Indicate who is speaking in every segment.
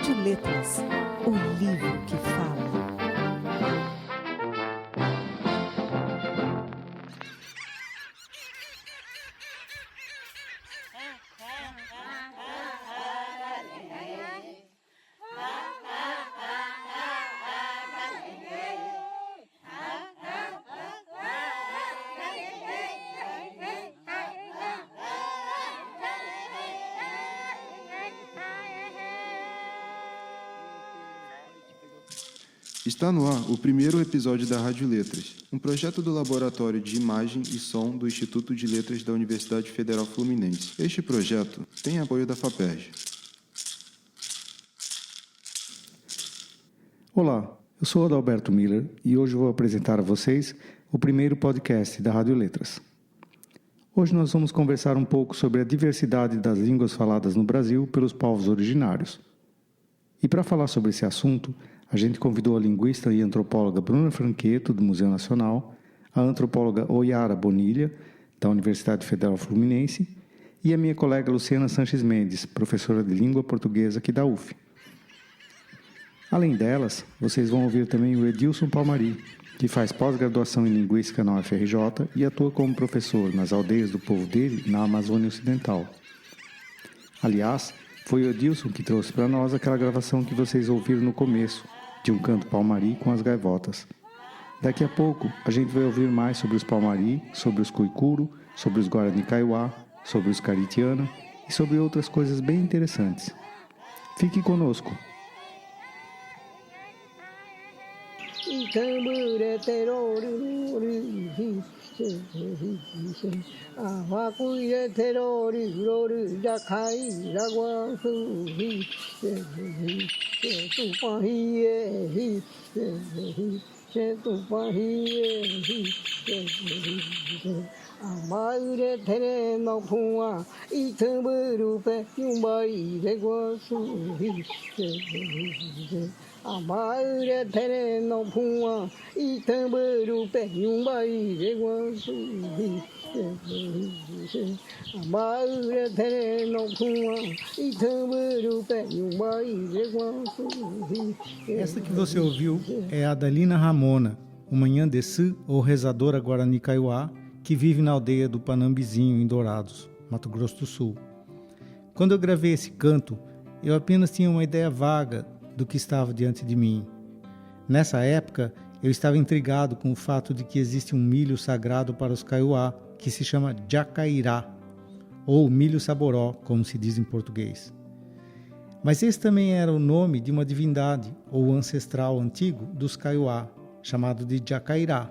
Speaker 1: Rádio Letras, o livro que fala.
Speaker 2: Está no ar o primeiro episódio da Rádio Letras, um projeto do Laboratório de Imagem e Som do Instituto de Letras da Universidade Federal Fluminense. Este projeto tem apoio da FAPERJ.
Speaker 3: Olá, eu sou Adalberto Miller e hoje vou apresentar a vocês o primeiro podcast da Rádio Letras. Hoje nós vamos conversar um pouco sobre a diversidade das línguas faladas no Brasil pelos povos originários. E para falar sobre esse assunto, a gente convidou a linguista e antropóloga Bruna Franqueto, do Museu Nacional, a antropóloga Oyara Bonilha, da Universidade Federal Fluminense, e a minha colega Luciana Sanches Mendes, professora de língua portuguesa aqui da UF. Além delas, vocês vão ouvir também o Edilson Palmari, que faz pós-graduação em Linguística na UFRJ e atua como professor nas aldeias do povo dele na Amazônia Ocidental. Aliás, foi o Edilson que trouxe para nós aquela gravação que vocês ouviram no começo, de um canto palmari com as gaivotas. Daqui a pouco, a gente vai ouvir mais sobre os palmari, sobre os cuicuro, sobre os guarani kaiowá, sobre os caritiana e sobre outras coisas bem interessantes. Fique conosco!
Speaker 4: Amaure tere no phua I thamburu pe yumbai regwasu Amaure tere no phua I thamburu pe yumbai regwasu Amaure tere no phua I thamburu pe yumbai regwasu.
Speaker 3: Essa que você ouviu é a Adalina Ramona, uma Nhandessu ou rezadora Guarani Kaiowá, que vive na aldeia do Panambizinho, em Dourados, Mato Grosso do Sul. Quando eu gravei esse canto, eu apenas tinha uma ideia vaga do que estava diante de mim. Nessa época, eu estava intrigado com o fato de que existe um milho sagrado para os Kaiowá, que se chama jacairá, ou milho saboró, como se diz em português. Mas esse também era o nome de uma divindade, ou ancestral antigo, dos Kaiowá, chamado de jacairá.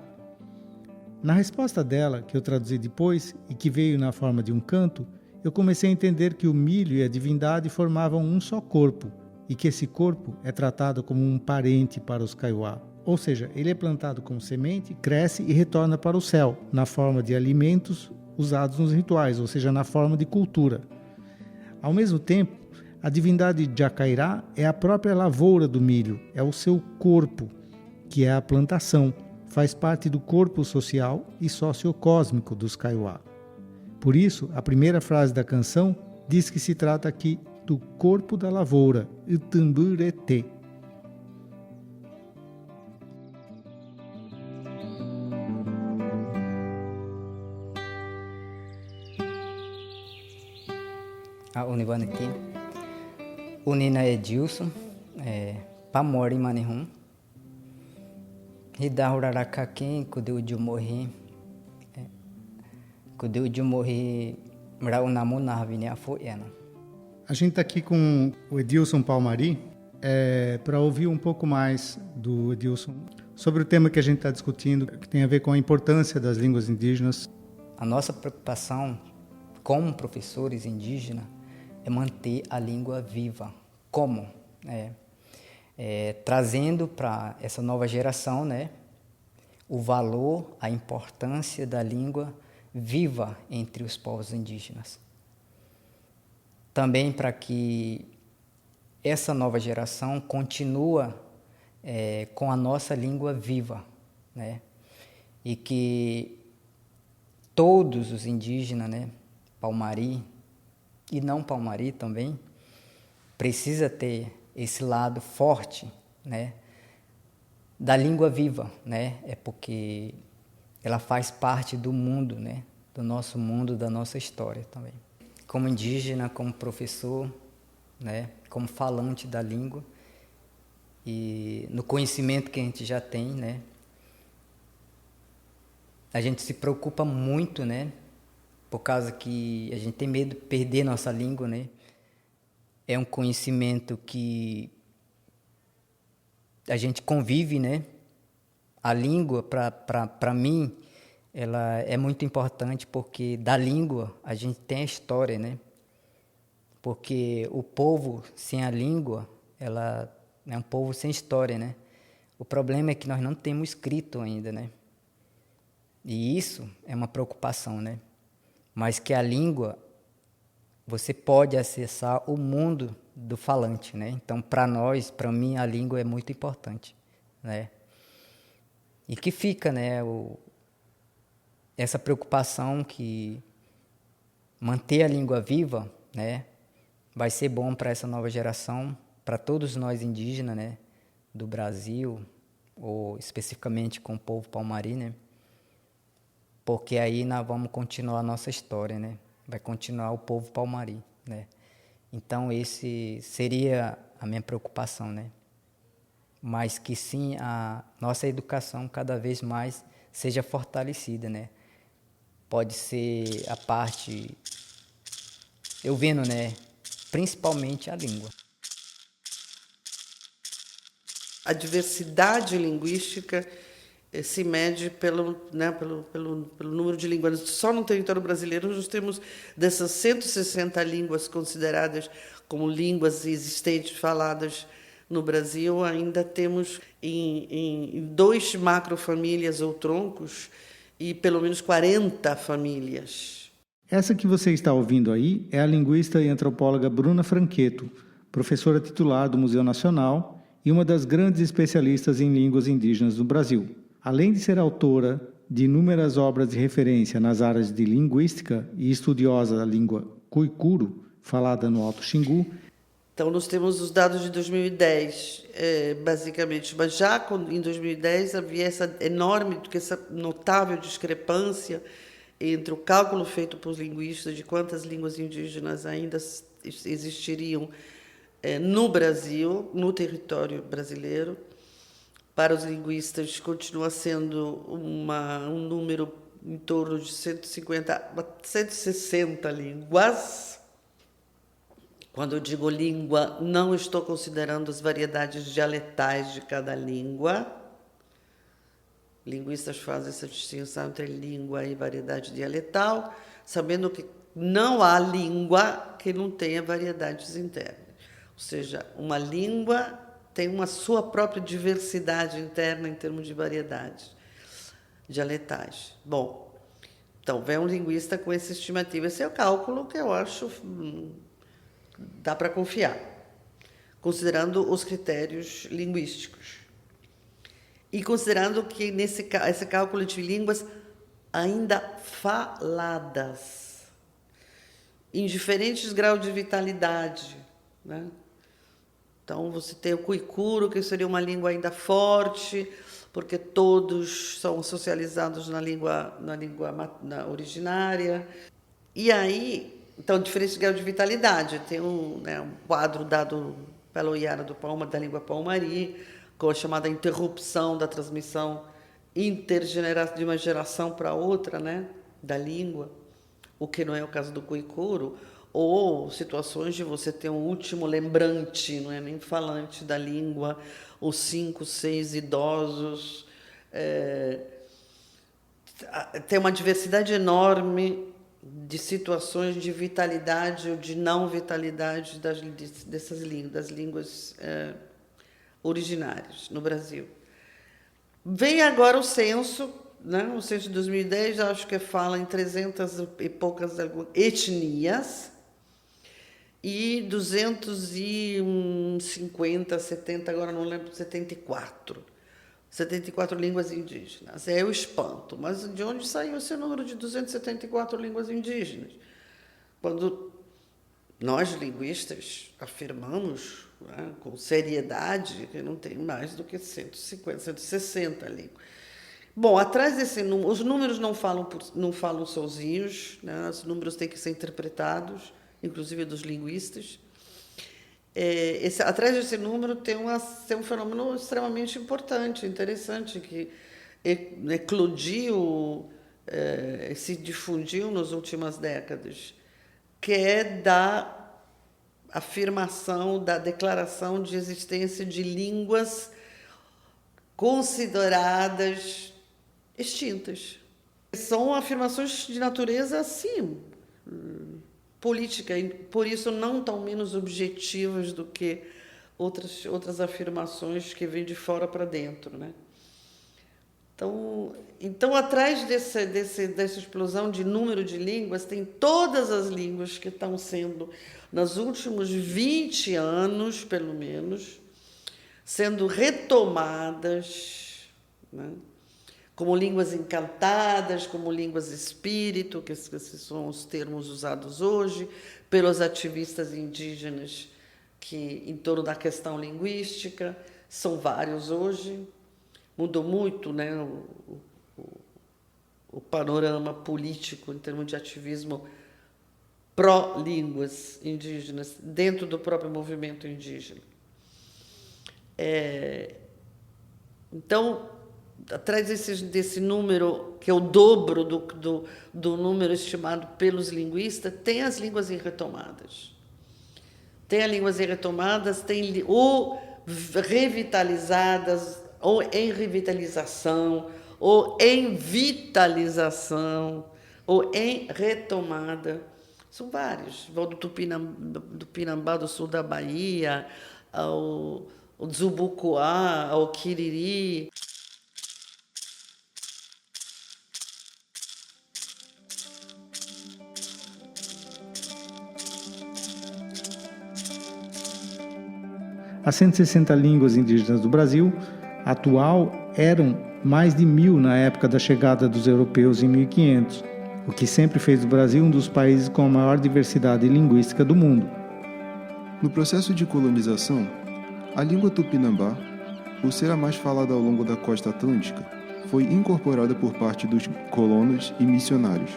Speaker 3: Na resposta dela, que eu traduzi depois e que veio na forma de um canto, eu comecei a entender que o milho e a divindade formavam um só corpo e que esse corpo é tratado como um parente para os Kaiowá. Ou seja, ele é plantado como semente, cresce e retorna para o céu, na forma de alimentos usados nos rituais, ou seja, na forma de cultura. Ao mesmo tempo, a divindade jacairá é a própria lavoura do milho, é o seu corpo, que é a plantação. Faz parte do corpo social e sociocósmico dos Kaiowá. Por isso, a primeira frase da canção diz que se trata aqui do corpo da lavoura, Itamburete.
Speaker 5: A Univaniti, Unina Edilson, Pamori Manihum. Hidahurarakakin, Kudeu morri, Kudeu morri, Mraunamu Narvine Afoiana.
Speaker 3: A gente está aqui com o Edilson Palmari para ouvir um pouco mais do Edilson sobre o tema que a gente está discutindo, que tem a ver com a importância das línguas indígenas.
Speaker 5: A nossa preocupação como professores indígenas é manter a língua viva. Como? Trazendo para essa nova geração, o valor, a importância da língua viva entre os povos indígenas. Também para que essa nova geração continue com a nossa língua viva, e que todos os indígenas, Palmari e não Palmari também, precisa ter esse lado forte, né, da língua viva, né? É porque ela faz parte do mundo, né, do nosso mundo, da nossa história também. Como indígena, como professor, né, como falante da língua e no conhecimento que a gente já tem, né, a gente se preocupa muito, né, por causa que a gente tem medo de perder nossa língua, né? É um conhecimento que a gente convive, né? A língua, para mim, ela é muito importante porque da língua a gente tem a história, né? Porque o povo sem a língua, ela é um povo sem história, né? O problema é que nós não temos escrito ainda, né? E isso é uma preocupação, né? Mas que a língua, você pode acessar o mundo do falante, né? Então, para nós, para mim, a língua é muito importante, né? E que fica, né, essa preocupação que manter a língua viva, né, vai ser bom para essa nova geração, para todos nós indígenas, né, do Brasil, ou especificamente com o povo palmari, né? Porque aí nós vamos continuar a nossa história, né? Vai continuar o povo palmari, né? Então, esse seria a minha preocupação, né? Mas que sim, a nossa educação cada vez mais seja fortalecida, né? Pode ser a parte, eu vendo, né? Principalmente a língua.
Speaker 6: A diversidade linguística se mede pelo número de línguas. Só no território brasileiro nós temos dessas 160 línguas consideradas como línguas existentes faladas no Brasil, ainda temos em 2 macrofamílias ou troncos e pelo menos 40 famílias.
Speaker 3: Essa que você está ouvindo aí é a linguista e antropóloga Bruna Franqueto, professora titular do Museu Nacional e uma das grandes especialistas em línguas indígenas do Brasil. Além de ser autora de inúmeras obras de referência nas áreas de linguística e estudiosa da língua cuicuro, falada no Alto Xingu.
Speaker 6: Então, nós temos os dados de 2010, basicamente, mas já em 2010 havia essa notável discrepância entre o cálculo feito por linguistas de quantas línguas indígenas ainda existiriam no Brasil, no território brasileiro. Para os linguistas, continua sendo um número em torno de 160 línguas. Quando eu digo língua, não estou considerando as variedades dialetais de cada língua. Linguistas fazem essa distinção entre língua e variedade dialetal, sabendo que não há língua que não tenha variedades internas. Ou seja, uma língua tem uma sua própria diversidade interna em termos de variedades dialetais. Bom, então vem um linguista com essa estimativa. Esse é o cálculo que eu acho dá para confiar, considerando os critérios linguísticos. E considerando que esse cálculo de línguas ainda faladas, em diferentes graus de vitalidade, né? Então, você tem o cuicuro, que seria uma língua ainda forte, porque todos são socializados na língua originária. E aí, então, diferentes graus de vitalidade. Tem um quadro dado pela Oiara da língua palmari, com a chamada interrupção da transmissão de uma geração para outra, né, da língua, o que não é o caso do cuicuro, ou situações de você ter um último lembrante, não é nem falante da língua, os 5, 6 idosos. Tem uma diversidade enorme de situações de vitalidade ou de não vitalidade dessas línguas, das línguas originárias no Brasil. Vem agora o censo, né? O censo de 2010, acho que fala em 300 e poucas etnias, e 250, 70, agora não lembro, 74 línguas indígenas. É o espanto. Mas de onde saiu esse número de 274 línguas indígenas? Quando nós, linguistas, afirmamos né, com seriedade, que não tem mais do que 150, 160 línguas. Bom, atrás desse número, os números não falam sozinhos, né? Os números têm que ser interpretados, inclusive dos linguistas. Atrás desse número tem um fenômeno extremamente importante, interessante, que eclodiu, se difundiu nas últimas décadas, que é da afirmação, da declaração de existência de línguas consideradas extintas. São afirmações de natureza, sim, política, e por isso não tão menos objetivas do que outras afirmações que vêm de fora para dentro, né? Então, atrás dessa explosão de número de línguas, tem todas as línguas que estão sendo, nos últimos 20 anos, pelo menos, sendo retomadas, né? Como línguas encantadas, como línguas espírito, que esses são os termos usados hoje pelos ativistas indígenas em torno da questão linguística. São vários hoje. Mudou muito, né, o panorama político em termos de ativismo pró-línguas indígenas dentro do próprio movimento indígena. Então, atrás desse número, que é o dobro do número estimado pelos linguistas, tem as línguas irretomadas. Tem as línguas irretomadas, tem ou revitalizadas, ou em revitalização, ou em vitalização, ou em retomada. São vários. Vão do Tupinambá, do sul da Bahia, ao Zubucuá, ao Quiriri.
Speaker 3: As 160 línguas indígenas do Brasil atual eram mais de 1.000 na época da chegada dos europeus em 1500, o que sempre fez do Brasil um dos países com a maior diversidade linguística do mundo.
Speaker 2: No processo de colonização, a língua tupinambá, por ser a mais falada ao longo da costa atlântica, foi incorporada por parte dos colonos e missionários,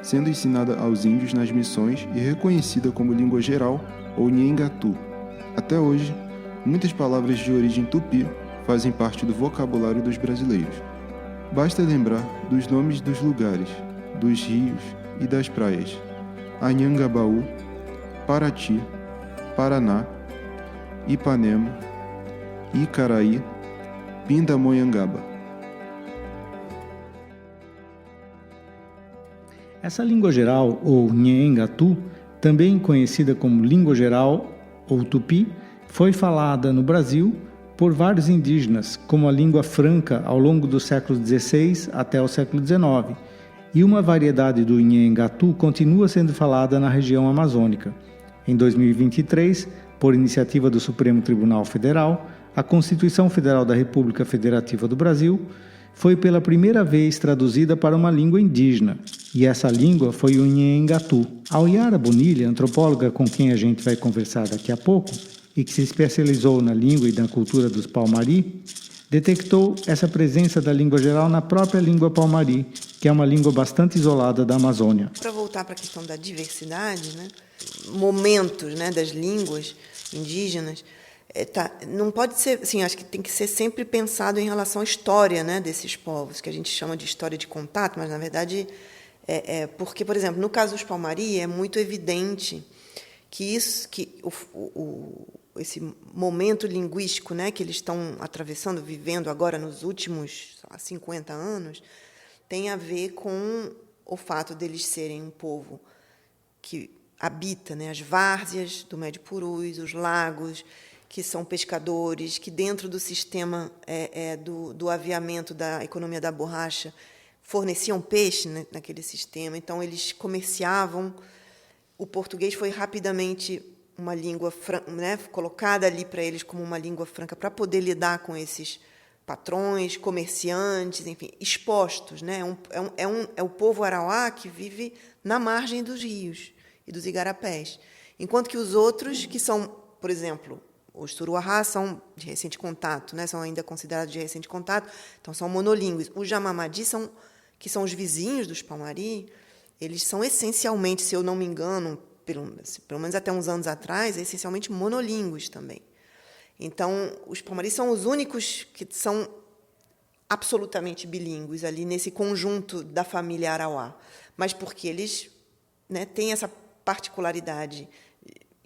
Speaker 2: sendo ensinada aos índios nas missões e reconhecida como língua geral ou Nhengatu. Até hoje, muitas palavras de origem tupi fazem parte do vocabulário dos brasileiros. Basta lembrar dos nomes dos lugares, dos rios e das praias: Anhangabaú, Paraty, Paraná, Ipanema, Icaraí, Pindamonhangaba.
Speaker 3: Essa língua geral, ou Nhengatu, também conhecida como língua geral ou tupi, foi falada no Brasil por vários indígenas, como a língua franca ao longo do século XVI até o século XIX, e uma variedade do Nhengatu continua sendo falada na região amazônica. Em 2023, por iniciativa do Supremo Tribunal Federal, a Constituição Federal da República Federativa do Brasil foi pela primeira vez traduzida para uma língua indígena, e essa língua foi o Nhengatu. A Oyara Bonilha, antropóloga com quem a gente vai conversar daqui a pouco, e que se especializou na língua e na cultura dos Palmari, detectou essa presença da língua geral na própria língua Palmari, que é uma língua bastante isolada da Amazônia.
Speaker 7: Para voltar para a questão da diversidade, né, momentos, né, das línguas indígenas, não pode ser, assim, acho que tem que ser sempre pensado em relação à história, né, desses povos, que a gente chama de história de contato, mas, na verdade, porque, por exemplo, no caso dos Palmari, é muito evidente que esse momento linguístico, né, que eles estão atravessando, vivendo agora nos últimos 50 anos, tem a ver com o fato deles serem um povo que habita, né, as várzeas do Médio Purus, os lagos, que são pescadores, que dentro do sistema do aviamento da economia da borracha forneciam peixe, né, naquele sistema. Então, eles comerciavam. O português foi rapidamente uma língua, né, colocada ali para eles como uma língua franca para poder lidar com esses patrões, comerciantes, enfim, expostos, né? É o povo arauá que vive na margem dos rios e dos igarapés, enquanto que os outros, que são, por exemplo, Os Suruahá são de recente contato, né? São ainda considerados de recente contato, então são monolíngues. Os Jamamadi, que são os vizinhos dos Palmari, eles são essencialmente, se eu não me engano, pelo menos até uns anos atrás, essencialmente monolíngues também. Então, os Palmari são os únicos que são absolutamente bilíngues ali nesse conjunto da família Arauá, mas porque eles, né, têm essa particularidade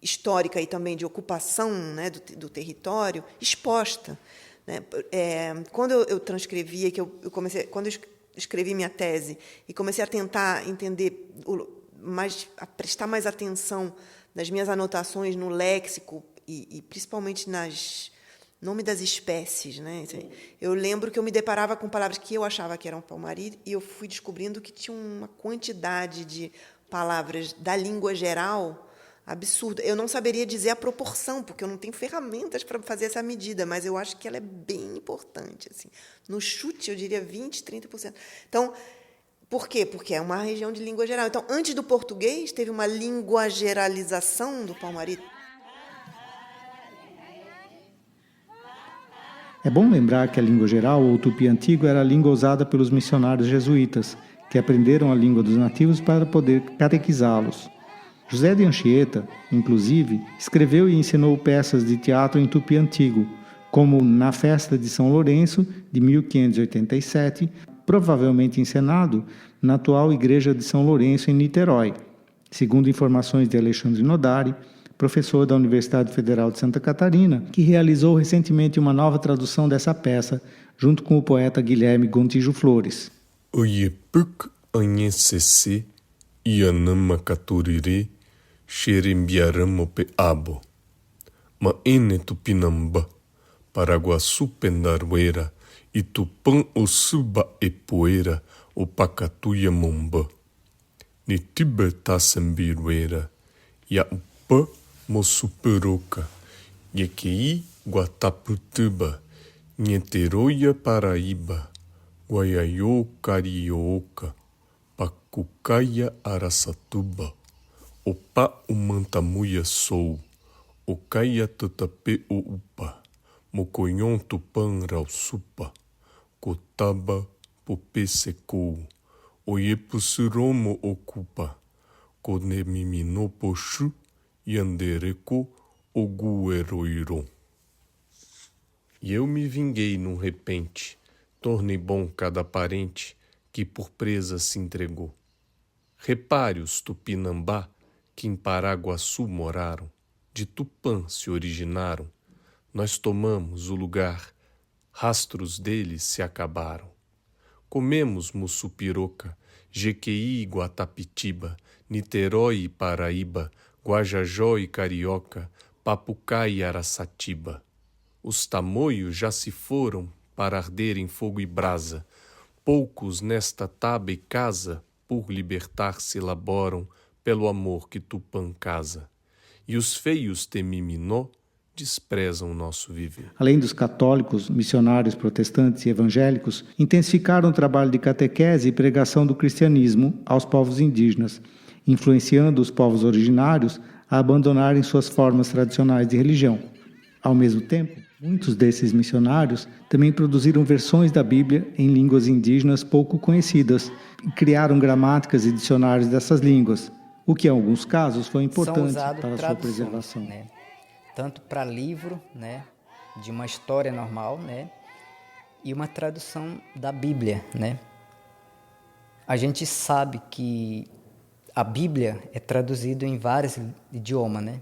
Speaker 7: histórica e também de ocupação, né, do território exposta, né? Quando eu transcrevia, quando eu escrevi minha tese e comecei a tentar entender a prestar mais atenção nas minhas anotações no léxico e principalmente nome das espécies, né? Eu lembro que eu me deparava com palavras que eu achava que eram palmari e eu fui descobrindo que tinha uma quantidade de palavras da língua geral absurda. Eu não saberia dizer a proporção, porque eu não tenho ferramentas para fazer essa medida, mas eu acho que ela é bem importante. Assim. No chute, eu diria 20%, 30%. Então, por quê? Porque é uma região de língua geral. Então, antes do português, teve uma linguageralização do palmari.
Speaker 3: É bom lembrar que a língua geral, ou tupi antigo, era a língua usada pelos missionários jesuítas, que aprenderam a língua dos nativos para poder catequizá-los. José de Anchieta, inclusive, escreveu e ensinou peças de teatro em tupi antigo, como Na Festa de São Lourenço, de 1587, provavelmente encenado na atual Igreja de São Lourenço, em Niterói, segundo informações de Alexandre Nodari, professor da Universidade Federal de Santa Catarina, que realizou recentemente uma nova tradução dessa peça, junto com o poeta Guilherme Gontijo Flores.
Speaker 8: Oyepuk anhecesse ianama caturire xerembiaramo pe abo. Ma ene tupinamba, Paraguaçu pendaruera, e tupan o suba e poeira, o pacatuia momba. Nitiba tassambiruera, ya upa Mosuperoca, Yequei, Guataputuba, Nheteroia, Paraíba, Guaiaiô, Carioca, Pacucaia, Araçatuba, Opa, Umantamuia, Sou, Ocaia, Tutape, Upa, Moconhon, Tupan, Rausupa, Cotaba, Popê, Secou, Oiepusiromo, Ocupa, Conemimino, Poxu, Yandereco, Ogueroiron. E eu me vinguei num repente, tornei bom cada parente que por presa se entregou. Repare os Tupinambá que em Paraguaçu moraram, de Tupã se originaram, nós tomamos o lugar, rastros deles se acabaram. Comemos Mussupiroca, Jequeí e Guatapitiba, Niterói e Paraíba, Guajajó e Carioca, Papucá e Araçatiba. Os tamoios já se foram para arder em fogo e brasa. Poucos nesta taba e casa, por libertar se elaboram, pelo amor que Tupã casa. E os feios Temiminó desprezam nosso viver.
Speaker 3: Além dos católicos, missionários, protestantes e evangélicos, intensificaram o trabalho de catequese e pregação do cristianismo aos povos indígenas, influenciando os povos originários a abandonarem suas formas tradicionais de religião. Ao mesmo tempo, muitos desses missionários também produziram versões da Bíblia em línguas indígenas pouco conhecidas e criaram gramáticas e dicionários dessas línguas, o que em alguns casos foi importante para a sua preservação.
Speaker 5: Né? Tanto para livro, né, de uma história normal, né, e uma tradução da Bíblia, né? A gente sabe que a Bíblia é traduzida em vários idiomas, né?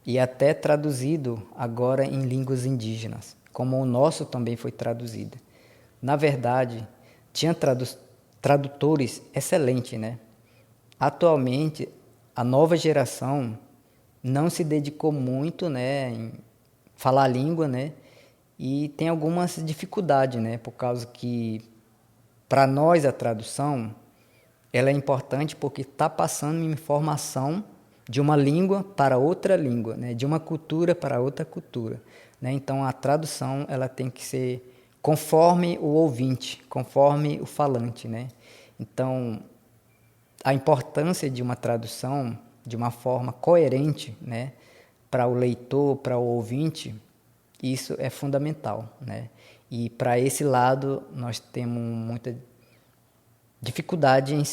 Speaker 5: E até traduzido agora em línguas indígenas, como o nosso também foi traduzido. Na verdade, tinha tradutores excelentes, né? Atualmente, a nova geração não se dedicou muito, né, em falar a língua, né? E tem algumas dificuldades, né? Por causa que, para nós, a tradução ela é importante porque está passando informação de uma língua para outra língua, né? De uma cultura para outra cultura, né? Então, a tradução ela tem que ser conforme o ouvinte, conforme o falante, né? Então, a importância de uma tradução de uma forma coerente, né? para o leitor, para o ouvinte, isso é fundamental, né? E para esse lado nós temos muita dificuldade em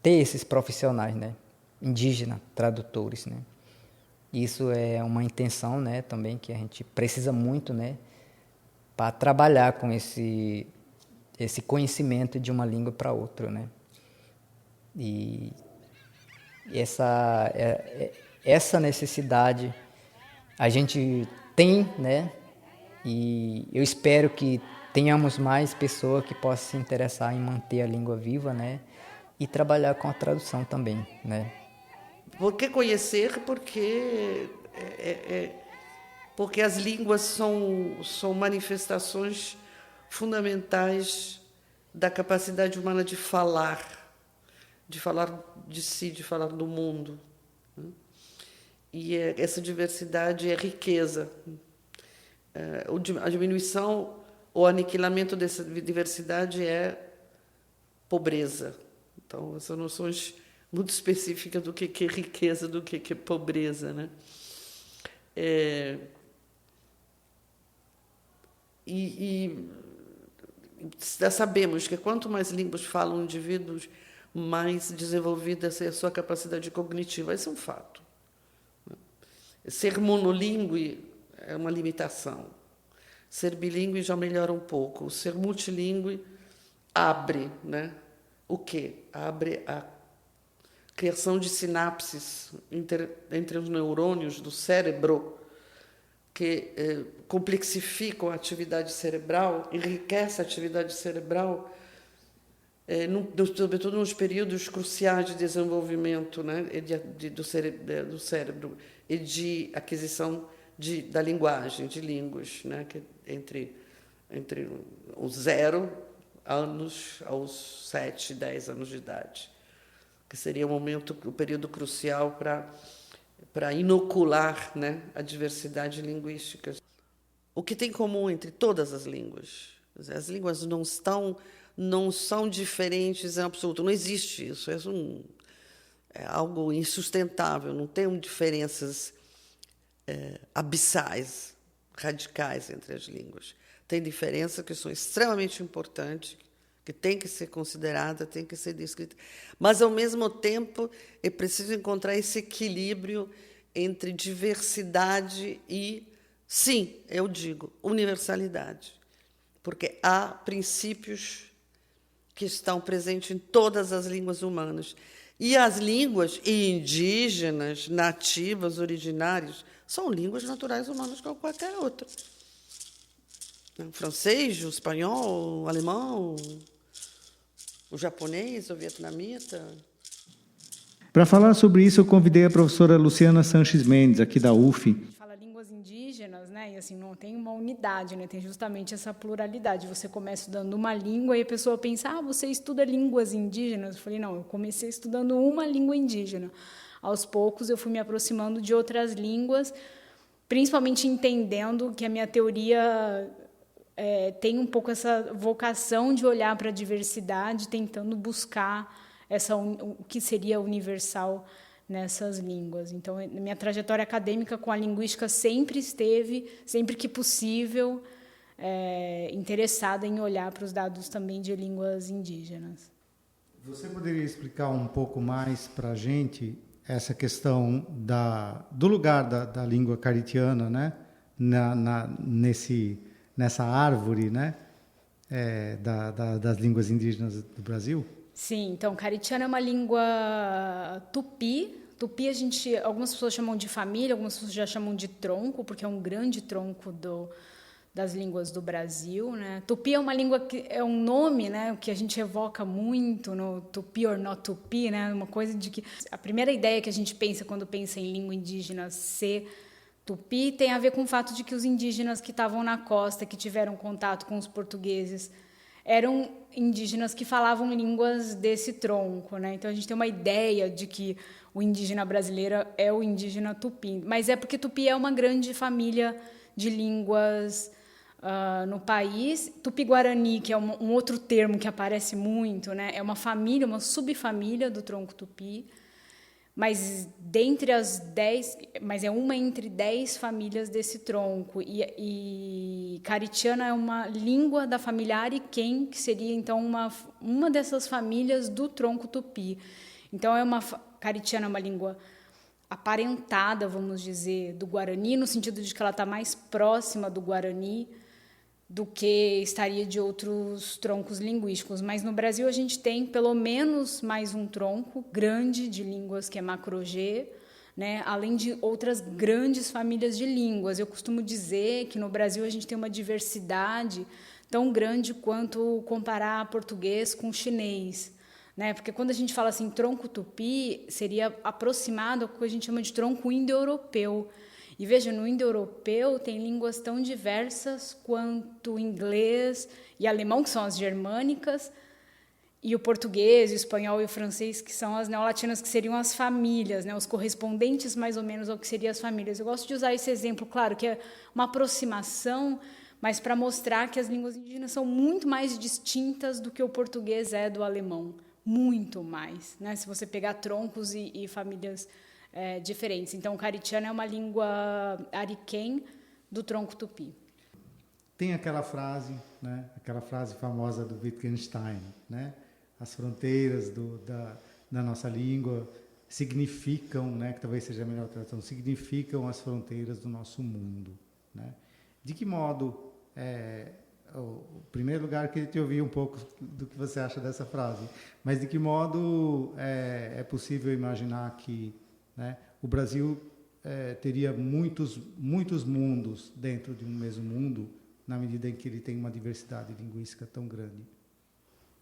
Speaker 5: ter esses profissionais, né? Indígenas, tradutores, né? Isso é uma intenção, né, também que a gente precisa muito, né, para trabalhar com esse conhecimento de uma língua para outra, né? E essa necessidade a gente tem, né? E eu espero que tenhamos mais pessoas que possam se interessar em manter a língua viva, né? E trabalhar com a tradução também, né?
Speaker 6: Por que conhecer? Porque as línguas são manifestações fundamentais da capacidade humana de falar de si, de falar do mundo. E essa diversidade é riqueza. A diminuição ou aniquilamento dessa diversidade é pobreza. Então, são noções muito específicas do que é riqueza, do que é pobreza, né? Sabemos que quanto mais línguas falam indivíduos, mais desenvolvida é a sua capacidade cognitiva. Esse é um fato. Ser monolíngue é uma limitação. Ser bilíngue já melhora um pouco. Ser multilíngue abre, né? O quê? Abre a criação de sinapses entre os neurônios do cérebro, que complexificam a atividade cerebral, enriquece a atividade cerebral, sobretudo nos períodos cruciais de desenvolvimento, né, do cérebro e de aquisição da linguagem, de línguas, né, que entre os 0 anos aos 7, 10 anos de idade, que seria o período crucial para inocular, né, a diversidade linguística. O que tem em comum entre todas as línguas? As línguas não são diferentes em absoluto, não existe isso, é algo insustentável, não tem diferenças abissais, radicais entre as línguas. Tem diferenças que são extremamente importantes, que tem que ser considerada, tem que ser descrita. Mas, ao mesmo tempo, é preciso encontrar esse equilíbrio entre diversidade e, sim, eu digo, universalidade. Porque há princípios que estão presentes em todas as línguas humanas. E as línguas indígenas, nativas, originárias, são línguas naturais humanas como qualquer outra. O francês, o espanhol, o alemão, o japonês, o vietnamita.
Speaker 3: Para falar sobre isso, eu convidei a professora Luciana Sanches Mendes, aqui da UF.
Speaker 9: Fala línguas indígenas, né? E assim, não tem uma unidade, né? Tem justamente essa pluralidade. Você começa estudando uma língua e a pessoa pensa, você estuda línguas indígenas? Eu falei, não, eu comecei estudando uma língua indígena. Aos poucos, eu fui me aproximando de outras línguas, principalmente entendendo que a minha teoria tem um pouco essa vocação de olhar para a diversidade, tentando buscar o que seria universal nessas línguas. Então, minha trajetória acadêmica com a linguística sempre esteve, sempre que possível, interessada em olhar para os dados também de línguas indígenas.
Speaker 3: Você poderia explicar um pouco mais para a gente essa questão do lugar da língua caritiana, né, nessa árvore, né, das línguas indígenas do Brasil?
Speaker 9: Sim, então, caritiana é uma língua tupi. Tupi algumas pessoas chamam de família, algumas pessoas já chamam de tronco, porque é um grande tronco das línguas do Brasil, né? Tupi é uma língua que é um nome, né, que a gente evoca muito no Tupi or not Tupi, né? Uma coisa de que a primeira ideia que a gente pensa quando pensa em língua indígena ser Tupi tem a ver com o fato de que os indígenas que estavam na costa, que tiveram contato com os portugueses, eram indígenas que falavam línguas desse tronco, né? Então a gente tem uma ideia de que o indígena brasileiro é o indígena tupi, mas é porque Tupi é uma grande família de línguas no país. Tupi-Guarani, que é um outro termo que aparece muito, né? É uma família, uma subfamília do tronco tupi. mas mas é uma entre 10 famílias desse tronco. E Caritiana é uma língua da família Ariquém, que seria então uma dessas famílias do tronco tupi. Então Caritiana é uma língua aparentada, vamos dizer, do Guarani, no sentido de que ela está mais próxima do Guarani do que estaria de outros troncos linguísticos. Mas no Brasil a gente tem pelo menos mais um tronco grande de línguas, que é Macro-G, né? Além de outras grandes famílias de línguas. Eu costumo dizer que no Brasil a gente tem uma diversidade tão grande quanto comparar português com chinês, né? Porque quando a gente fala assim, tronco tupi, seria aproximado ao que a gente chama de tronco indo-europeu. E veja, no indo-europeu tem línguas tão diversas quanto o inglês e alemão, que são as germânicas, e o português, o espanhol e o francês, que são as neolatinas, que seriam as famílias, né, os correspondentes mais ou menos ao que seriam as famílias. Eu gosto de usar esse exemplo, claro, que é uma aproximação, mas para mostrar que as línguas indígenas são muito mais distintas do que o português é do alemão. Muito mais, né? Se você pegar troncos e famílias diferentes. Então, o Caritiana é uma língua ariquém do tronco tupi.
Speaker 3: Tem aquela frase, né? Aquela frase famosa do Wittgenstein, né? As fronteiras da nossa língua significam, né? Que talvez seja a melhor tradução, significam as fronteiras do nosso mundo, né? De que modo, o primeiro lugar queria te ouvir um pouco do que você acha dessa frase, mas de que modo é possível imaginar que, né, o Brasil teria muitos mundos dentro de um mesmo mundo, na medida em que ele tem uma diversidade linguística tão grande?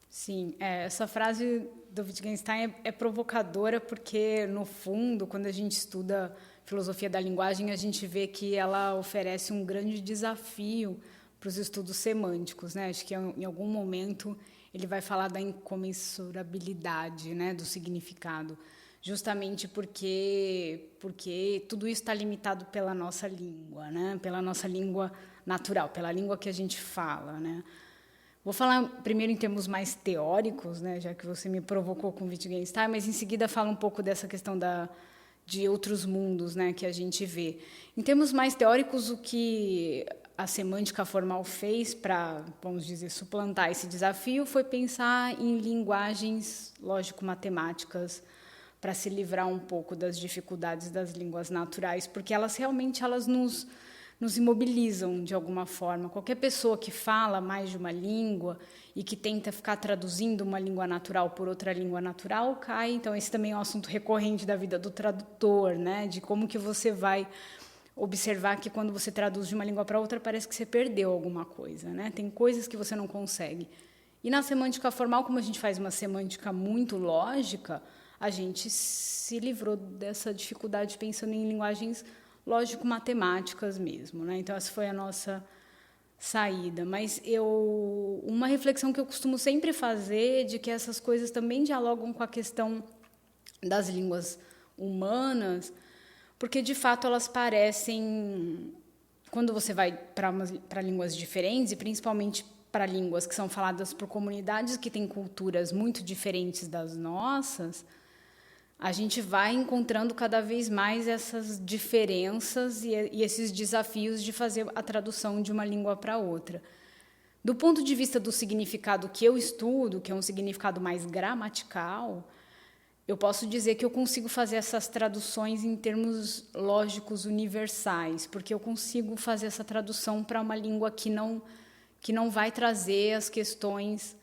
Speaker 9: Sim, essa frase do Wittgenstein é provocadora porque, no fundo, quando a gente estuda filosofia da linguagem, a gente vê que ela oferece um grande desafio para os estudos semânticos, né? Acho que em algum momento ele vai falar da incomensurabilidade, né, do significado, justamente porque tudo isso está limitado pela nossa língua, né? Pela nossa língua natural, pela língua que a gente fala, né? Vou falar primeiro em termos mais teóricos, né, já que você me provocou com Wittgenstein, mas em seguida falo um pouco dessa questão de outros mundos, né, que a gente vê. Em termos mais teóricos, o que a semântica formal fez para, vamos dizer, suplantar esse desafio foi pensar em linguagens lógico-matemáticas para se livrar um pouco das dificuldades das línguas naturais, porque elas realmente nos imobilizam de alguma forma. Qualquer pessoa que fala mais de uma língua e que tenta ficar traduzindo uma língua natural por outra língua natural cai. Então, esse também é um assunto recorrente da vida do tradutor, né? De como que você vai observar que quando você traduz de uma língua para outra parece que você perdeu alguma coisa, né? Tem coisas que você não consegue. E na semântica formal, como a gente faz uma semântica muito lógica, a gente se livrou dessa dificuldade pensando em linguagens lógico-matemáticas mesmo, né? Então, essa foi a nossa saída. Mas uma reflexão que eu costumo sempre fazer de que essas coisas também dialogam com a questão das línguas humanas, porque, de fato, elas parecem, quando você vai para línguas diferentes, e principalmente para línguas que são faladas por comunidades que têm culturas muito diferentes das nossas, a gente vai encontrando cada vez mais essas diferenças e esses desafios de fazer a tradução de uma língua para outra. Do ponto de vista do significado que eu estudo, que é um significado mais gramatical, eu posso dizer que eu consigo fazer essas traduções em termos lógicos universais, porque eu consigo fazer essa tradução para uma língua que não vai trazer as questões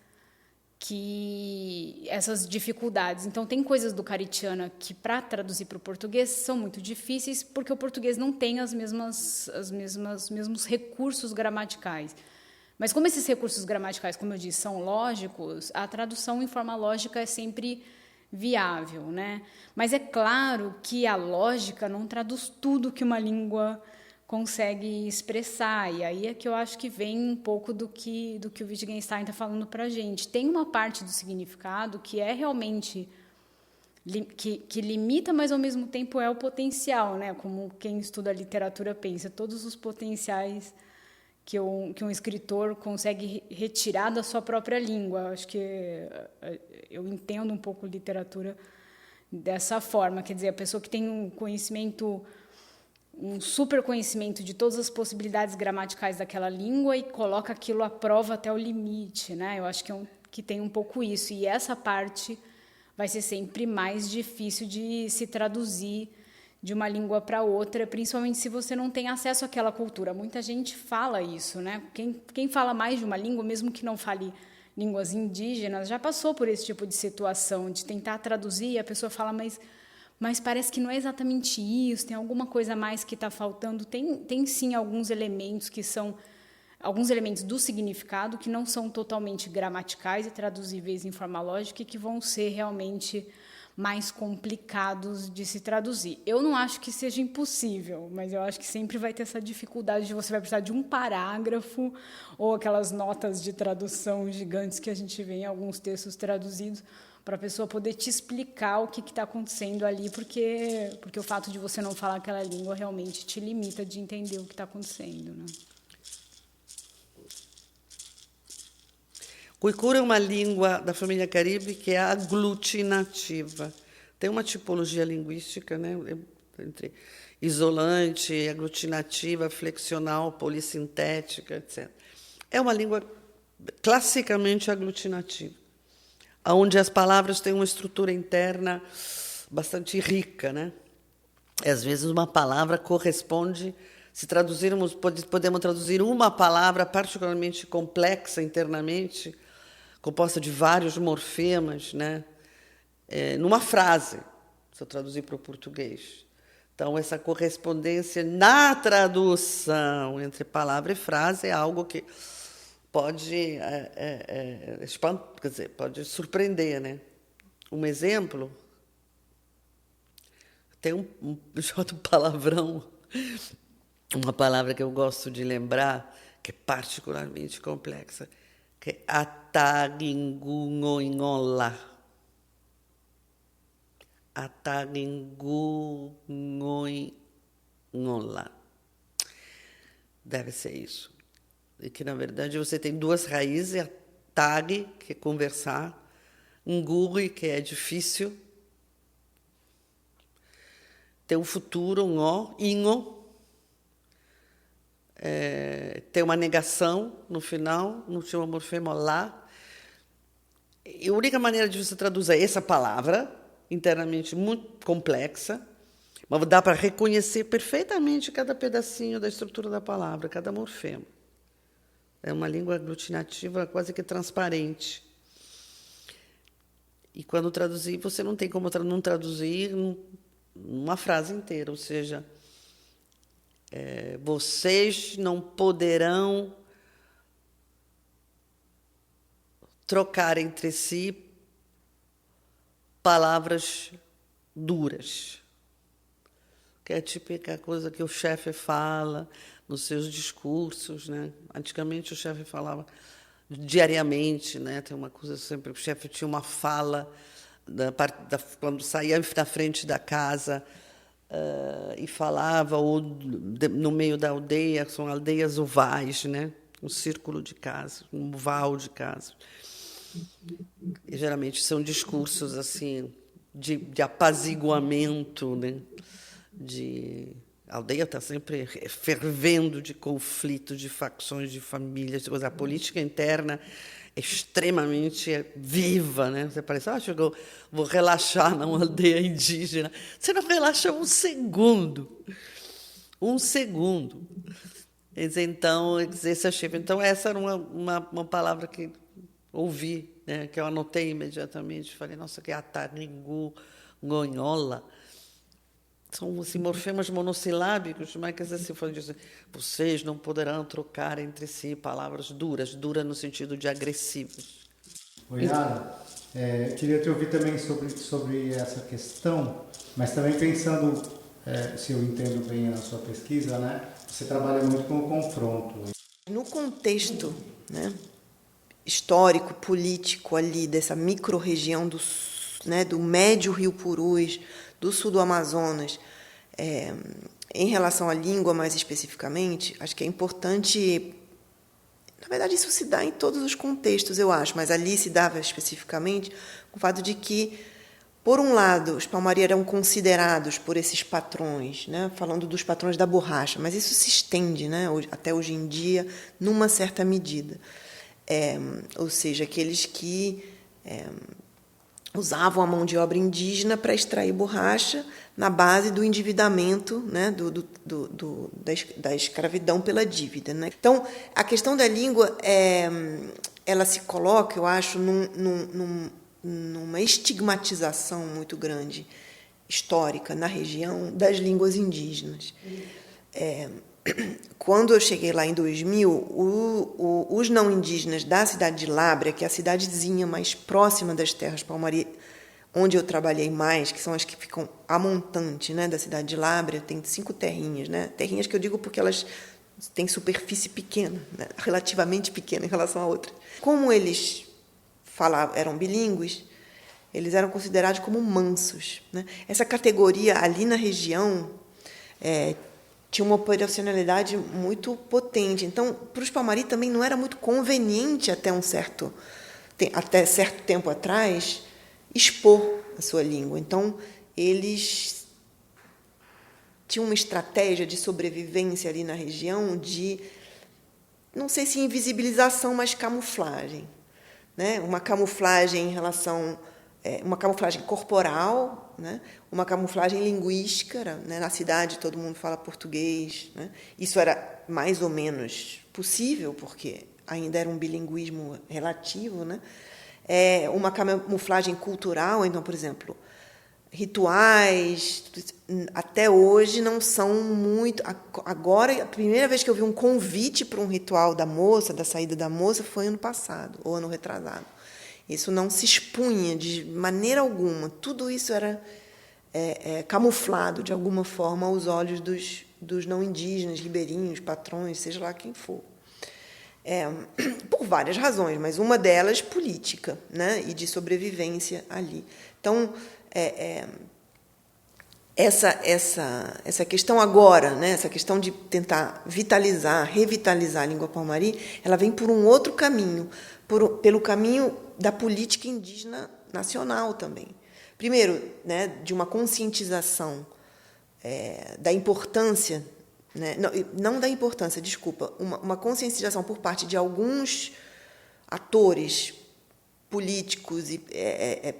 Speaker 9: essas dificuldades. Então, tem coisas do Caritiana que, para traduzir para o português, são muito difíceis, porque o português não tem os mesmos recursos gramaticais. Mas, como esses recursos gramaticais, como eu disse, são lógicos, a tradução em forma lógica é sempre viável, né? Mas é claro que a lógica não traduz tudo que uma língua consegue expressar, e aí é que eu acho que vem um pouco do que o Wittgenstein está falando para a gente. Tem uma parte do significado que é realmente que limita, mas ao mesmo tempo é o potencial, né? Como quem estuda literatura pensa, todos os potenciais que um escritor consegue retirar da sua própria língua. Acho que eu entendo um pouco literatura dessa forma. Quer dizer, a pessoa que tem um super conhecimento de todas as possibilidades gramaticais daquela língua e coloca aquilo à prova até o limite, né? Eu acho que tem um pouco isso. E essa parte vai ser sempre mais difícil de se traduzir de uma língua para outra, principalmente se você não tem acesso àquela cultura. Muita gente fala isso, né? Quem fala mais de uma língua, mesmo que não fale línguas indígenas, já passou por esse tipo de situação, de tentar traduzir e a pessoa fala, mas parece que não é exatamente isso, tem alguma coisa a mais que está faltando. Tem sim alguns elementos que são alguns elementos do significado que não são totalmente gramaticais e traduzíveis em forma lógica e que vão ser realmente mais complicados de se traduzir. Eu não acho que seja impossível, mas eu acho que sempre vai ter essa dificuldade de você vai precisar de um parágrafo ou aquelas notas de tradução gigantes que a gente vê em alguns textos traduzidos para a pessoa poder te explicar o que está acontecendo ali, porque o fato de você não falar aquela língua realmente te limita de entender o que está acontecendo, né?
Speaker 6: Guicura é uma língua da família caribe que é aglutinativa. Tem uma tipologia linguística, né, entre isolante, aglutinativa, flexional, polissintética, etc. É uma língua classicamente aglutinativa, onde as palavras têm uma estrutura interna bastante rica, né? E, às vezes, uma palavra corresponde... Se traduzirmos, podemos traduzir uma palavra particularmente complexa internamente, composta de vários morfemas, né? Numa frase, se eu traduzir para o português. Então, essa correspondência na tradução entre palavra e frase é algo que pode, quer dizer, pode surpreender, né? Um exemplo, tem um palavrão, uma palavra que eu gosto de lembrar, que é particularmente complexa, que é atagingungoingola. Atagingungoingola. Deve ser isso. E que, na verdade, você tem duas raízes, atag, que é conversar, nguri, que é difícil, tem um futuro, um o, ingo, tem uma negação no final, no último morfema lá. E a única maneira de você traduzir essa palavra, internamente muito complexa, mas dá para reconhecer perfeitamente cada pedacinho da estrutura da palavra, cada morfema. É uma língua aglutinativa quase que transparente. E quando traduzir, você não tem como não traduzir uma frase inteira, ou seja, vocês não poderão trocar entre si palavras duras, que é a típica coisa que o chefe fala nos seus discursos, né? Antigamente o chefe falava diariamente, né? Tem uma coisa sempre, o chefe tinha uma fala quando saía na frente da casa, e falava, ou no meio da aldeia, são aldeias ovais, né? Um círculo de casas, um oval de casas. E, geralmente são discursos assim de apaziguamento, né? A aldeia está sempre fervendo de conflitos, de facções, de famílias, de coisa. A política interna é extremamente viva, né? Você parece, chegou, vou relaxar numa aldeia indígena. Você não relaxa um segundo. Um segundo. Então, esse é chefe. Então, essa era uma palavra que ouvi, né? Que eu anotei imediatamente. Falei, nossa, que é ataringu, gonhola. São assim, morfemas monossilábicos, mas quer dizer, assim, vocês não poderão trocar entre si palavras duras, duras no sentido de agressivas.
Speaker 3: Yara, queria te ouvir também sobre essa questão, mas também pensando, se eu entendo bem a sua pesquisa, né? Você trabalha muito com o confronto.
Speaker 7: No contexto, né, histórico, político ali dessa micro-região do médio Rio Purus, do sul do Amazonas, em relação à língua mais especificamente, acho que é importante... Na verdade, isso se dá em todos os contextos, eu acho, mas ali se dava especificamente o fato de que por um lado, os Palmari eram considerados por esses patrões, né, falando dos patrões da borracha, mas isso se estende, né, até hoje em dia, numa certa medida. Ou seja, aqueles que usavam a mão de obra indígena para extrair borracha na base do endividamento, né, da escravidão pela dívida. Né? Então, a questão da língua, ela se coloca, eu acho, numa estigmatização muito grande, histórica, na região das línguas indígenas. Quando eu cheguei lá em 2000, os não indígenas da cidade de Lábrea, que é a cidadezinha mais próxima das terras Palmari, onde eu trabalhei mais, que são as que ficam a montante, né, da cidade de Lábrea, tem 5 terrinhas, né? Terrinhas que eu digo porque elas têm superfície pequena, né, relativamente pequena em relação a outras. Como eles eram bilíngues, eles eram considerados como mansos. Né? Essa categoria ali na região tinha uma operacionalidade muito potente. Então, para os Palmari também não era muito conveniente, até certo tempo atrás, expor a sua língua. Então, eles tinham uma estratégia de sobrevivência ali na região de, não sei se invisibilização, mas camuflagem. Né? Uma camuflagem em relação... uma camuflagem corporal, né? Uma camuflagem linguística. Né? Na cidade todo mundo fala português. Né? Isso era mais ou menos possível, porque ainda era um bilinguismo relativo. Né? Uma camuflagem cultural, então, por exemplo, rituais, até hoje não são muito... Agora, a primeira vez que eu vi um convite para um ritual da moça, da saída da moça, foi ano passado, ou ano retrasado. Isso não se expunha de maneira alguma. Tudo isso era camuflado, de alguma forma, aos olhos dos não indígenas, ribeirinhos, patrões, seja lá quem for. Por várias razões, mas uma delas política, né, e de sobrevivência ali. Então, essa questão agora, né, essa questão de tentar revitalizar a língua palmari, ela vem por um outro caminho, pelo caminho da política indígena nacional também. Primeiro, né, de uma conscientização da importância, né, não da importância, desculpa, uma conscientização por parte de alguns atores políticos e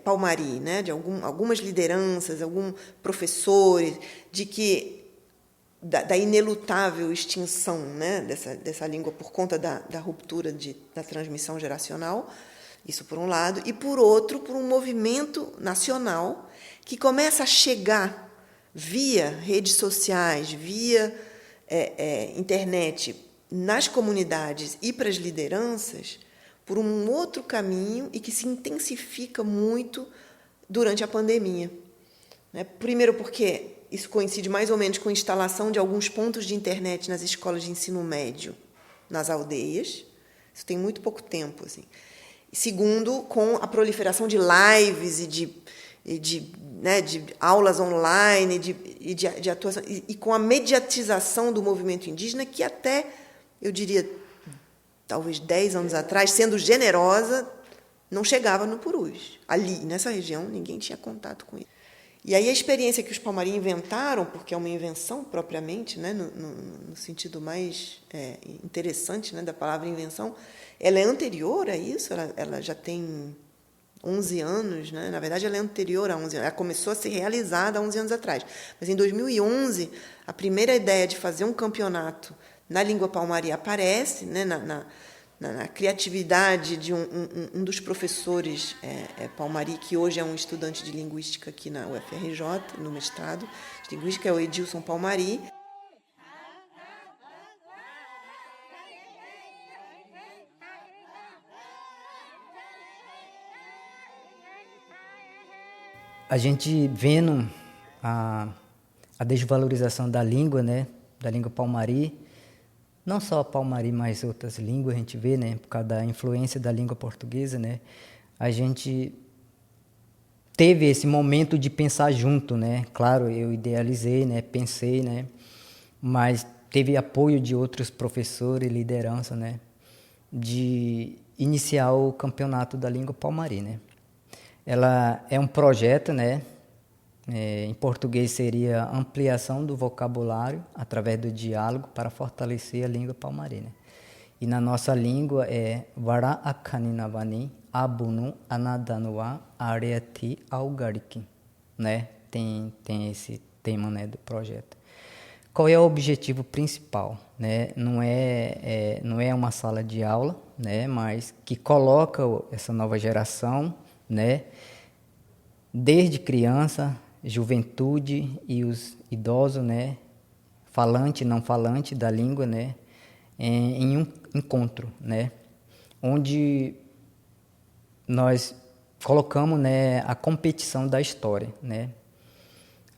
Speaker 7: palmari, né, de algumas lideranças, alguns professores, de que da inelutável extinção, né, dessa língua por conta da ruptura da transmissão geracional, isso por um lado, e por outro, por um movimento nacional que começa a chegar via redes sociais, via internet, nas comunidades e para as lideranças, por um outro caminho e que se intensifica muito durante a pandemia. Primeiro porque isso coincide mais ou menos com a instalação de alguns pontos de internet nas escolas de ensino médio, nas aldeias. Isso tem muito pouco tempo. Assim. Segundo, com a proliferação de lives e de aulas online e de atuação, e com a mediatização do movimento indígena, que até, eu diria, talvez 10 anos atrás, sendo generosa, não chegava no Purus. Ali, nessa região, ninguém tinha contato com isso. E aí a experiência que os palmari inventaram, porque é uma invenção propriamente, né, no sentido mais interessante, né, da palavra invenção, ela é anterior a isso, ela já tem 11 anos, né? Na verdade, ela é anterior a 11 anos, ela começou a ser realizada há 11 anos atrás. Mas, em 2011, a primeira ideia de fazer um campeonato na língua palmari aparece, né, na criatividade de um dos professores palmari, que hoje é um estudante de linguística aqui na UFRJ, no mestrado de linguística, é o Edilson Palmari.
Speaker 5: A gente vendo a desvalorização da língua, né, da língua palmari, não só a palmari, mas outras línguas a gente vê, né, por causa da influência da língua portuguesa, né, a gente teve esse momento de pensar junto, né, claro, eu idealizei, né, pensei, né, mas teve apoio de outros professores, liderança, né, de iniciar o campeonato da língua palmari, né. Ela é um projeto, né? Em português seria ampliação do vocabulário através do diálogo para fortalecer a língua palmari, né? E na nossa língua é Vara Akaninavani Abunu Anadanua Areati Algariki, né? Tem esse tema, né, do projeto. Qual é o objetivo principal, né? Não é uma sala de aula, né, mas que coloca essa nova geração, né, desde criança, juventude e os idosos, né, falante e não falante da língua, né, em um encontro, né, onde nós colocamos, né, a competição da história, né.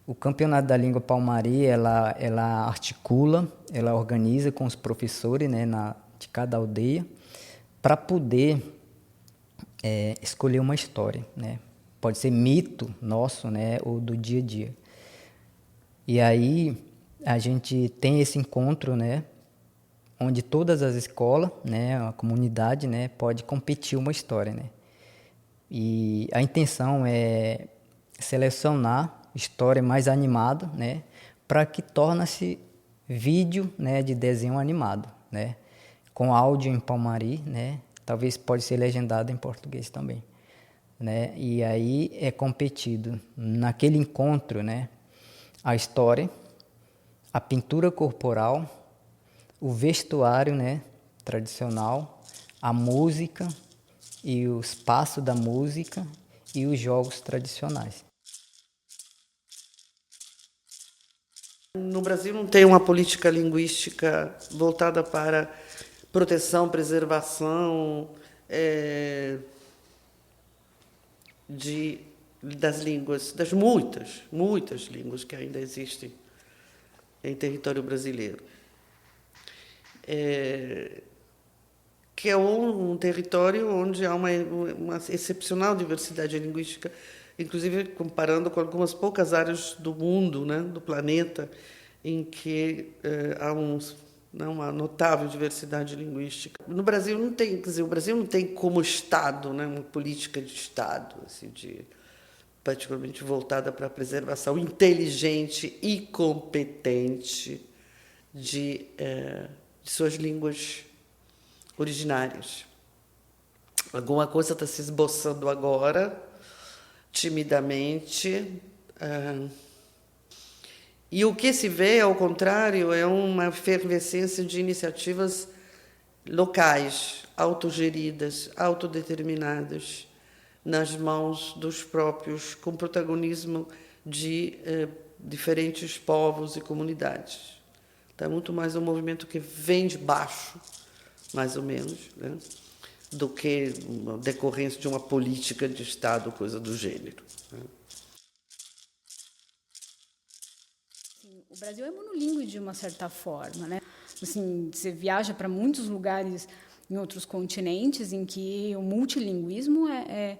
Speaker 5: O Campeonato da Língua Palmari, ela articula, ela organiza com os professores, né, de cada aldeia, para poder escolher uma história, né. Pode ser mito nosso, né, ou do dia a dia. E aí a gente tem esse encontro, né, onde todas as escolas, né, a comunidade, né, pode competir uma história, né. E a intenção é selecionar história mais animada, né, para que torne-se vídeo, né, de desenho animado, né, com áudio em palmari, né, talvez pode ser legendado em português também, né, e aí é competido naquele encontro, né, a história, a pintura corporal, o vestuário, né, tradicional, a música e os passos da música e os jogos tradicionais.
Speaker 6: No Brasil não tem uma política linguística voltada para proteção, preservação das línguas, das muitas línguas que ainda existem em território brasileiro. Que é um território onde há uma excepcional diversidade linguística, inclusive comparando com algumas poucas áreas do mundo, né, do planeta, em que há uma notável diversidade linguística. No Brasil não tem, quer dizer, o Brasil não tem como Estado, né, uma política de Estado, assim, particularmente voltada para a preservação inteligente e competente de suas línguas originárias. Alguma coisa está se esboçando agora, timidamente, e o que se vê, ao contrário, é uma efervescência de iniciativas locais, autogeridas, autodeterminadas, nas mãos dos próprios, com protagonismo de diferentes povos e comunidades. Então, é muito mais um movimento que vem de baixo, mais ou menos, né, do que uma decorrência de uma política de Estado, coisa do gênero. Né.
Speaker 9: O Brasil é monolíngue de uma certa forma, né? Assim, você viaja para muitos lugares em outros continentes em que o multilinguismo é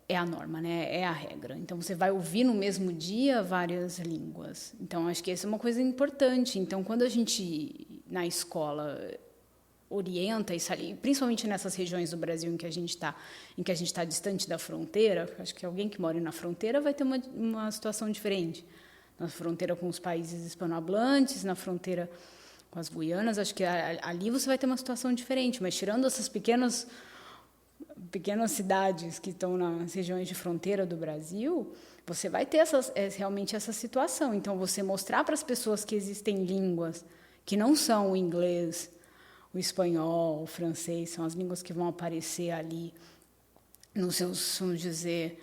Speaker 9: a norma, né? É a regra. Então, você vai ouvir no mesmo dia várias línguas. Então, acho que essa é uma coisa importante. Então, quando a gente, na escola, orienta, principalmente nessas regiões do Brasil em que a gente está distante da fronteira, acho que alguém que mora na fronteira vai ter uma situação diferente. Na fronteira com os países hispanohablantes, na fronteira com as Guianas, acho que ali você vai ter uma situação diferente, mas tirando essas pequenas cidades que estão nas regiões de fronteira do Brasil, você vai ter realmente essa situação. Então, você mostrar para as pessoas que existem línguas que não são o inglês, o espanhol, o francês, são as línguas que vão aparecer ali nos seus, vamos dizer,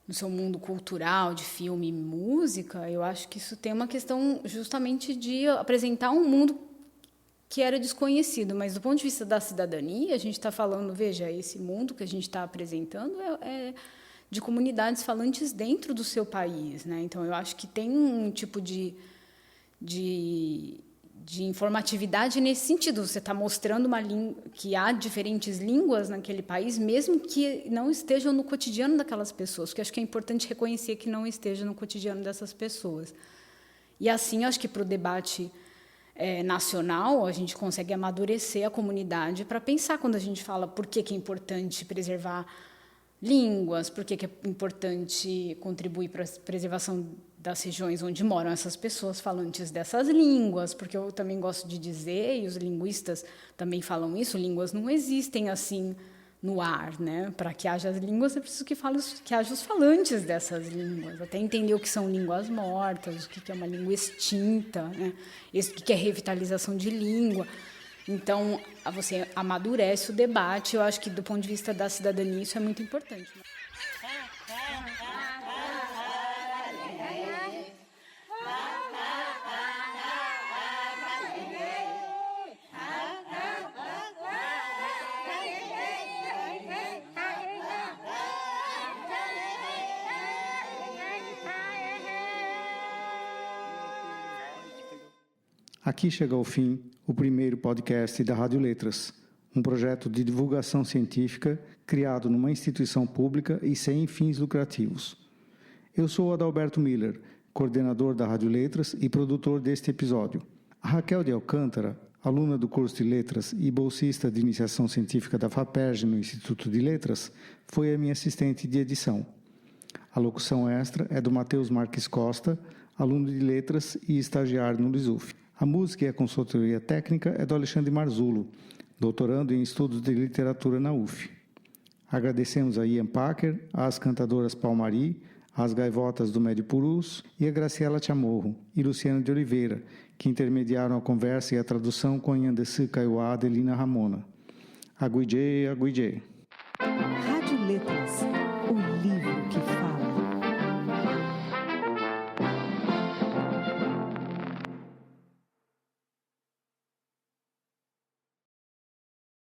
Speaker 9: no seu mundo cultural, de filme e música, eu acho que isso tem uma questão justamente de apresentar um mundo que era desconhecido, mas do ponto de vista da cidadania, a gente está falando, veja, esse mundo que a gente está apresentando é de comunidades falantes dentro do seu país, né? Então, eu acho que tem um tipo de informatividade nesse sentido. Você está mostrando que há diferentes línguas naquele país, mesmo que não estejam no cotidiano daquelas pessoas, porque acho que é importante reconhecer que não esteja no cotidiano dessas pessoas. E assim, acho que para o debate nacional, a gente consegue amadurecer a comunidade para pensar quando a gente fala por que é importante preservar línguas, por que é importante contribuir para a preservação das regiões onde moram essas pessoas falantes dessas línguas, porque eu também gosto de dizer, e os linguistas também falam isso, línguas não existem assim no ar, né? Para que haja as línguas é preciso que haja os falantes dessas línguas, até entender o que são línguas mortas, o que é uma língua extinta, né? O que é revitalização de língua. Então, você amadurece o debate. Eu acho que, do ponto de vista da cidadania, isso é muito importante.
Speaker 3: Aqui chega ao fim o primeiro podcast da Rádio Letras, um projeto de divulgação científica criado numa instituição pública e sem fins lucrativos. Eu sou Adalberto Miller, coordenador da Rádio Letras e produtor deste episódio. A Raquel de Alcântara, aluna do curso de Letras e bolsista de iniciação científica da FAPERJ no Instituto de Letras, foi a minha assistente de edição. A locução extra é do Matheus Marques Costa, aluno de Letras e estagiário no LISUF. A música e a consultoria técnica é do Alexandre Marzulo, doutorando em estudos de literatura na UF. Agradecemos a Ian Packer, às cantadoras Palmari, às gaivotas do Médio Purus e a Graciela Chamorro e Luciana de Oliveira, que intermediaram a conversa e a tradução com Nhandessu Kaiowá Adelina Ramona. Aguijê, aguijê.